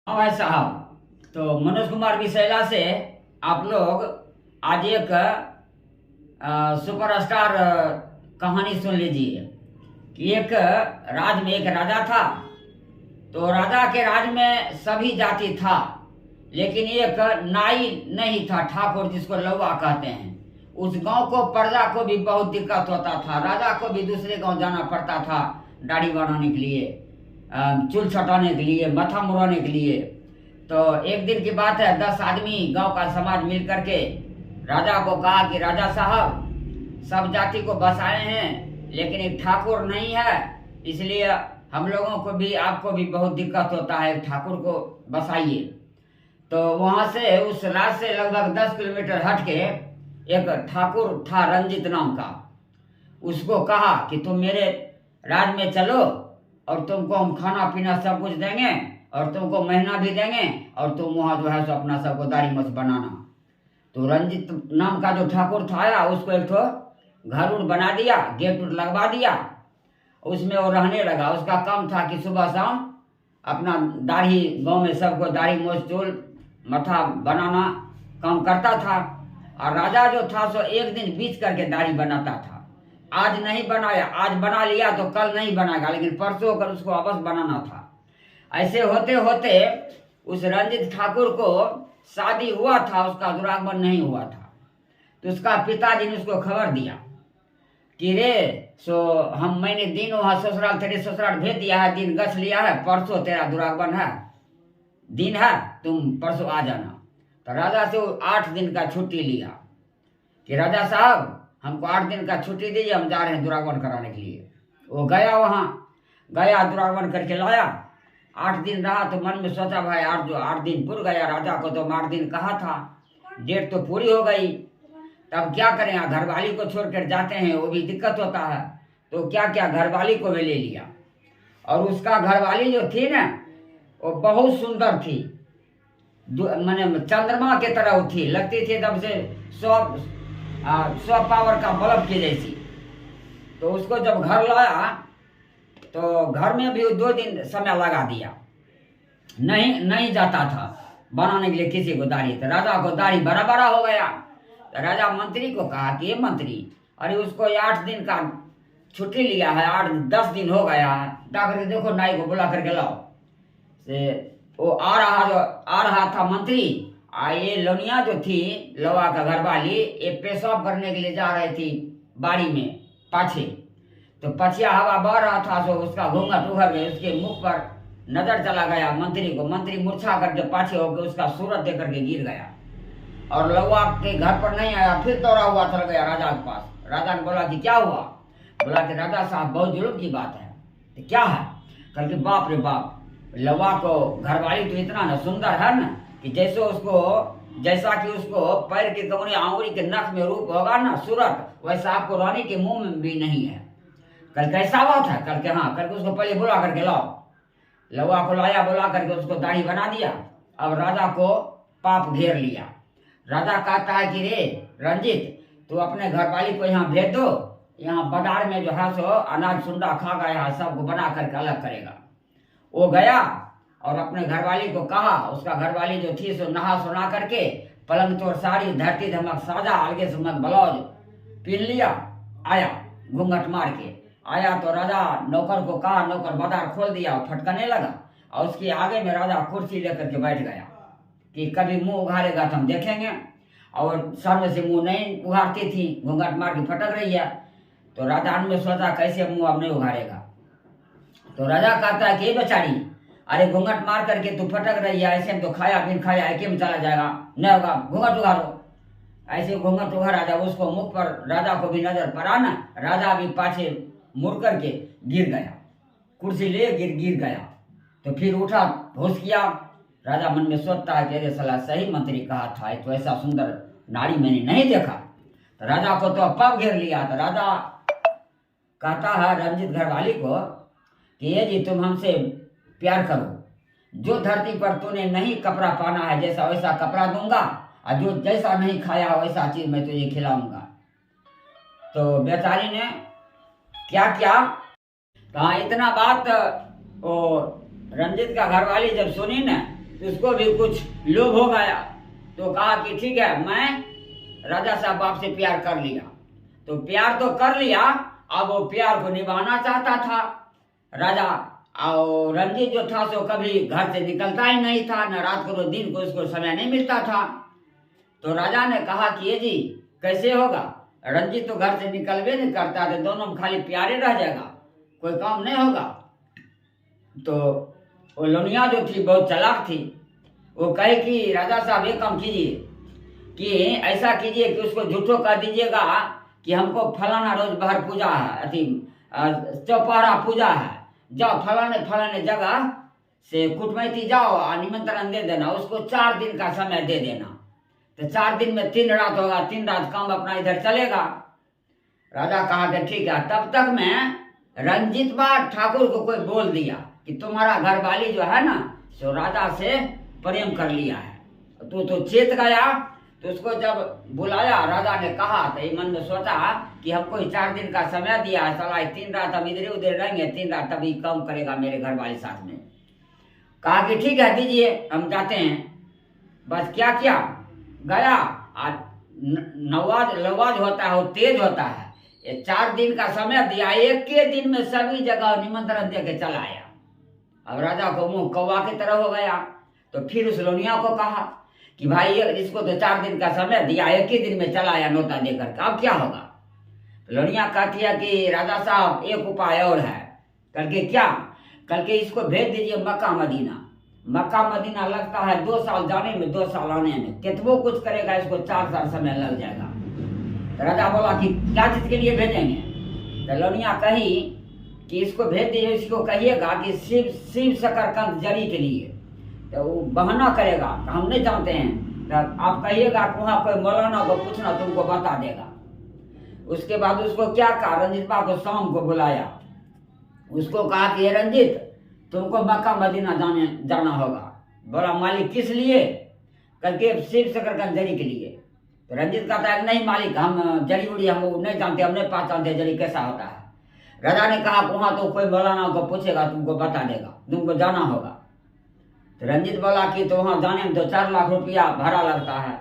हाँ भाई साहब, तो मनोज कुमार विशैला से आप लोग आज एक सुपरस्टार कहानी सुन लीजिए कि एक राज में एक राजा था। तो राजा के राज में सभी जाति था, लेकिन एक नाई नहीं था, ठाकुर जिसको लौवा कहते हैं। उस गांव को प्रजा को भी बहुत दिक्कत होता था, राजा को भी दूसरे गांव जाना पड़ता था दाढ़ी बनाने के लिए, चूल छटाने के लिए, माथा मुड़ाने के लिए। तो एक दिन की बात है, 10 आदमी गांव का समाज मिल करके राजा को कहा कि राजा साहब, सब जाति को बसाए हैं लेकिन एक ठाकुर नहीं है, इसलिए हम लोगों को भी आपको भी बहुत दिक्कत होता है, एक ठाकुर को बसाइए। तो वहां से उस राज से लगभग 10 किलोमीटर हट के एक ठाकुर था रंजित नाम का। उसको कहा कि तुम मेरे राज में चलो और तुमको हम खाना पीना सब कुछ देंगे और तुमको महीना भी देंगे और तुम वहाँ जो है सो अपना सबको दाढ़ी मछ बनाना। तो रंजित नाम का जो ठाकुर था उसको एक तो घर उड़ बना दिया, गेट उट लगवा दिया, उसमें वो रहने लगा। उसका काम था कि सुबह शाम अपना दाढ़ी, गांव में सबको दाढ़ी मोछ चूल मथा बनाना काम करता था। और राजा जो था सो एक दिन बीच करके दाढ़ी बनाता था। आज नहीं बनाया, आज बना लिया तो कल नहीं बनाएगा, लेकिन परसों अगर उसको वापस बनाना था। ऐसे होते होते उस रंजित ठाकुर को शादी हुआ था, उसका दुरागमन नहीं हुआ था। तो उसका पिताजी ने उसको खबर दिया कि रे सो मैंने दिन वहां ससुराल, तेरे ससुराल भेज दिया है, दिन गछ लिया है, परसों तेरा दुरागमन है, दिन है, तुम परसों आ जाना। तो राजा से 8 दिन का छुट्टी लिया कि राजा साहब हमको 8 दिन का छुट्टी दीजिए, हम जा रहे हैं दुरागमन कराने के लिए। वो गया, वहां गया, दुरागमन करके लाया। 8 दिन रहा तो मन में सोचा भाई 8 दिन पूर गया, राजा को तो 8 दिन कहा था, डेट तो पूरी हो गई, तब क्या करें, घरवाली को छोड़कर जाते हैं, वो भी दिक्कत होता है। तो क्या क्या घरवाली को भी ले लिया। और उसका घरवाली जो थी ना, वो बहुत सुंदर थी, मैंने चंद्रमा की तरह वो थी, लगती थी एकदम से 100 पावर का बल्ब की जैसी। तो उसको जब घर लाया तो घर में भी 2 दिन समय लगा दिया, नहीं जाता था बनाने के लिए किसी को दाढ़ी। तो राजा को दाढ़ी बड़ा बड़ा हो गया। तो राजा मंत्री को कहा कि ये मंत्री, अरे उसको 8 दिन का छुट्टी लिया है, 8-10 दिन हो गया है, जा करके देखो, नाई को बुला करके लाओ। से वो आ रहा था मंत्री। ये लोनिया जो थी लवा का घरवाली, ये पेशाब करने के लिए जा रही थी बाड़ी में पाछे। तो पछिया हवा बह रहा था, सो उसका घूंघट उभर गया, उसके मुख पर नजर चला गया मंत्री को। मंत्री मूर्छा करके पाछे होकर उसका सूरत देख करके गिर गया और लवा के घर पर नहीं आया, फिर दौड़ा हुआ चल गया राजा के पास। राजा ने बोला कि क्या हुआ? बोला कि राजा साहब बहुत जुल्म की बात है। तो क्या है? कल के बाप रे बाप, लवा को घरवाली तो इतना ना सुंदर है ना कि जैसा कि उसको पैर के कमरे आंगुरी के नख में रूप होगा ना सूरत, वैसा आपको रानी के मुंह में भी नहीं है। कल कैसा बात है? कल के हाँ, कल के उसको पहले बुला करके लाओ। लवा को लाया, बुला करके उसको दाढ़ी बना दिया। अब राजा को पाप घेर लिया। राजा कहता है कि रे रंजित, तू अपने घरवाली को यहाँ भेज दो, यहाँ बाजार में जो है सो अनाज सुंडा खा गया, सबको बना करके अलग करेगा। वो गया और अपने घरवाली को कहा, उसका घरवाली जो थी सो नहा सुना करके पलंग तोड़ साड़ी, धरती धमक साजा, अलगे सुमक ब्लाउज पहन लिया, आया घूंघट मार के आया। तो राजा नौकर को कहा, नौकर बाजार खोल दिया, फटकने लगा और उसके आगे में राजा कुर्सी लेकर के बैठ गया कि कभी मुंह उघारेगा तो हम देखेंगे। और सर में से मुंह नहीं उघारती थी, घूंघट मार के फटक रही है। तो राजा ने सोचा कैसे मुंह अब नहीं उघारेगा। तो राजा कहता है कि बेचारी, अरे घूंघट मार करके तू फटक रही है, ऐसे में तो खाया फिर खाया एके में चला जाएगा, नहीं होगा, घूंघट उघारो। ऐसे घूंघट उघारा, जब उसको मुख पर राजा को भी नजर पड़ा ना, राजा भी पाछे मुड़ करके गिर गया, कुर्सी ले गिर गया। तो फिर उठा, होश किया। राजा मन में सोचता है कि अरे साला सही मंत्री कहा था, तो ऐसा सुंदर नारी मैंने नहीं देखा। तो राजा को तो पाप घेर लिया। तो राजा कहता है रंजित घरवाली को कि ये जी तुम हमसे प्यार करो, जो धरती पर तूने नहीं कपड़ा पहना है जैसा वैसा कपड़ा दूंगा, और जो जैसा नहीं खाया वैसा चीज मैं तुझे खिलाऊंगा। तो बेचारी ने क्या कहा, इतना बात वो रंजित का घरवाली जब सुनी ना, तो उसको भी कुछ लोभ हो गया, तो कहा कि ठीक है, मैं राजा साहब आपसे प्यार कर लिया। तो प्यार तो कर लिया, अब वो प्यार को निभाना चाहता था राजा। और रंजीत जो था सो कभी घर से निकलता ही नहीं था, न रात को न दिन को उसको समय नहीं मिलता था। तो राजा ने कहा कि ये जी कैसे होगा, रंजीत तो घर से निकलवे नहीं करता, तो दोनों में खाली प्यारे रह जाएगा, कोई काम नहीं होगा। तो वो लोनिया जो थी बहुत चालाक थी, वो कहे कि राजा साहब एक काम कीजिए कि ऐसा कीजिए कि उसको झूठो कर दीजिएगा कि हमको फलाना रोज बाहर पूजा है, अति चौपहरा पूजा है, जाओ फलाने फलाने जगह से कुटमैती जाओ और निमंत्रण दे देना, उसको 4 दिन का समय दे देना। तो 4 दिन में 3 रात होगा, 3 रात काम अपना इधर चलेगा। राजा कहा कि ठीक है। तब तक में रंजीत बा ठाकुर को कोई बोल दिया कि तुम्हारा घरवाली जो है ना सो राजा से प्रेम कर लिया है। तो चेत गया। तो उसको जब बुलाया, राजा ने कहा तो ये मन में सोचा कि हमको 4 दिन का समय दिया है, साला 3 रात हम इधर उधर रहेंगे, 3 रात तभी काम करेगा मेरे घरवाली साथ में। कहा कि ठीक है दीजिए, हम जाते हैं। बस क्या किया, गया। नवाज होता है वो तेज होता है, ये 4 दिन का समय दिया, एक के दिन में सभी जगह निमंत्रण दे के चला आया। अब राजा को मुंह कौवा की तरह हो गया। तो फिर उस लोनिया को कहा कि भाई इसको तो 4 दिन का समय दिया, एक ही दिन में चला आया नौता देकर, अब क्या होगा। तो लोनिया कहती है कि राजा साहब एक उपाय और है। कल के क्या, कल के इसको भेज दीजिए मक्का मदीना। मक्का मदीना लगता है 2 साल जाने में 2 साल आने में, कितनों कुछ करेगा, इसको 4 साल समय लग जाएगा। तो राजा बोला कि क्या चीज के लिए भेजेंगे। तो लोनिया कही कि इसको भेज दीजिए, इसको कहिएगा कि शिव शकरकंद जड़ी के लिए। तो वो बहाना करेगा, हम नहीं जानते हैं। तो आप कहिएगा कि वहाँ कोई मौलाना को पूछना, तुमको बता देगा। उसके बाद उसको क्या कहा, रंजीत बा को शाम को बुलाया। उसको कहा कि ये रंजीत तुमको मक्का मदीना जाना होगा। बोला मालिक किस लिए, करके शिव शकरकंद जड़ी के लिए। तो रंजीत कहता है नहीं मालिक, हम जड़ी उड़ी हम नहीं जानते, हम नहीं पहचानते जड़ी कैसा होता है। राजा ने कहा वहाँ तो कोई मौलाना को पूछेगा, तुमको बता देगा, तुमको जाना होगा। तो रंजीत बोला कि तो वहाँ जाने में तो 4 लाख रुपया भाड़ा लगता है,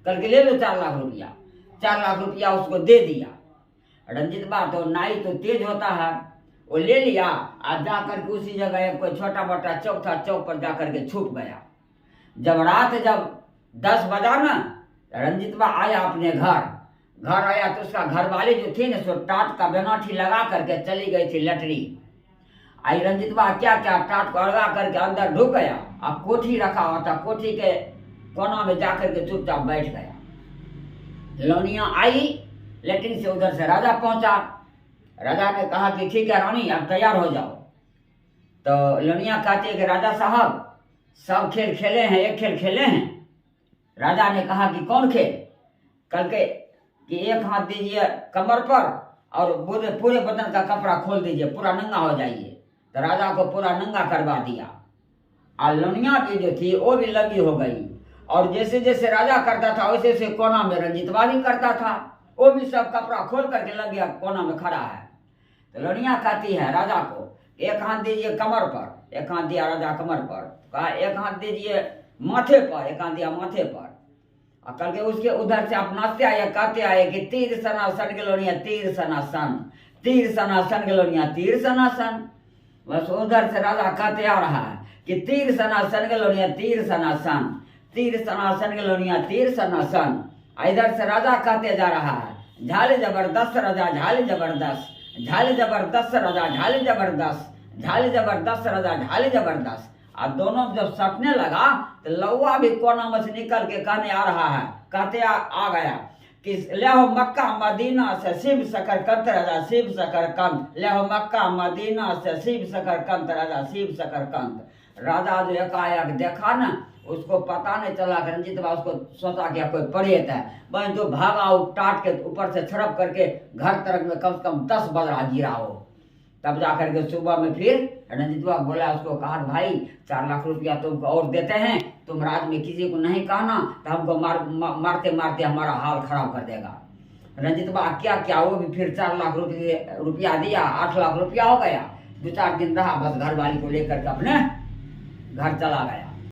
करके ले लो 4 लाख रुपया। 4 लाख रुपया उसको दे दिया। रंजीत बा तो नाई तो तेज होता है, वो ले लिया और जा करके उसी जगह कोई छोटा मोटा चौक था, चौक पर जाकर के छुप गया। जब रात 10 बजा ना, रंजीत बा आया अपने घर आया तो उसका घरवाली जो थी ना सो टाट का बेनाठी लगा करके चली गई थी लटरी। आई रंजीत बा क्या टाट को लगा करके अंदर ढुक गया, अब कोठी रखा हुआ था, कोठी के कोना में जाकर के चुपचाप बैठ गया। लोनिया आई लेटिन से, उधर से राजा पहुंचा। राजा ने कहा कि ठीक है रानी अब तैयार हो जाओ। तो लोनिया कहती है कि राजा साहब सब खेल खेले हैं, एक खेल खेले हैं। राजा ने कहा कि कौन खेल, कल के कि एक हाथ दीजिए कमर पर और पूरे बदन का कपड़ा खोल दीजिए, पूरा नंगा हो जाइए। तो राजा को पूरा नंगा करवा दिया। और लोनिया की जो थी वो भी लगी हो गई, और जैसे जैसे राजा करता था वैसे वैसे कोना में रंजीतवा भी करता था, वो भी सब कपड़ा खोल करके लग गया, कोना में खड़ा है। तो लोनिया कहती है राजा को एक हाथ दीजिए कमर पर, एक हाथ दिया राजा कमर पर, कहा एक हाथ दीजिए माथे पर, एक हाथ दिया माथे पर। और करके उसके उधर से आप नाचते आए कहते आए कि तीर सनासन गलोनिया तीर सनासन, तीर सनासन गलोनिया तीर सनासन। बस उधर से राजा कहते आ रहा है कि तीर सनासन गलोनिया तीर सनासन, तीर सनासन गलोनिया तीर सनासन। इधर से राजा कहते जा रहा है झाल जबरदस्त राजा झाल जबरदस्त, झाल जबरदस्त राजा झाल जबरदस्त, झाल जबरदस्त राजा झाल जबरदस्त। और दोनों जब सपने लगा तो लौवा भी कोना में से निकल के कहने आ रहा है, कहते आ गया कि ले हो मक्का मदीना से शिव शकरकंद राजा शिव शकरकंद, ले हो मक्का मदीना से शिव शकरकंद राजा शिव शकरकंद। राजा जो एकाएक देखा ना, उसको पता नहीं चला, रंजीत बा उसको सोचा कि कोई प्रेत है। बस जो भागा टाट के ऊपर से छड़प करके घर तरफ में कम से कम 10 बजरा गिरा हो। तब जाकर के सुबह में फिर रंजीत बा बोला, उसको कहा भाई 4 लाख रुपया तुमको और देते हैं, तुम रात में किसी को नहीं कहना, तो हमको मारते मारते हमारा हाल खराब कर देगा। रंजीत बा क्या वो भी फिर 4 लाख रुपया दिया, 8 लाख रुपया हो गया। 2-4 दिन रहा, बस घर वाली को लेकर के अपने घर चला गया।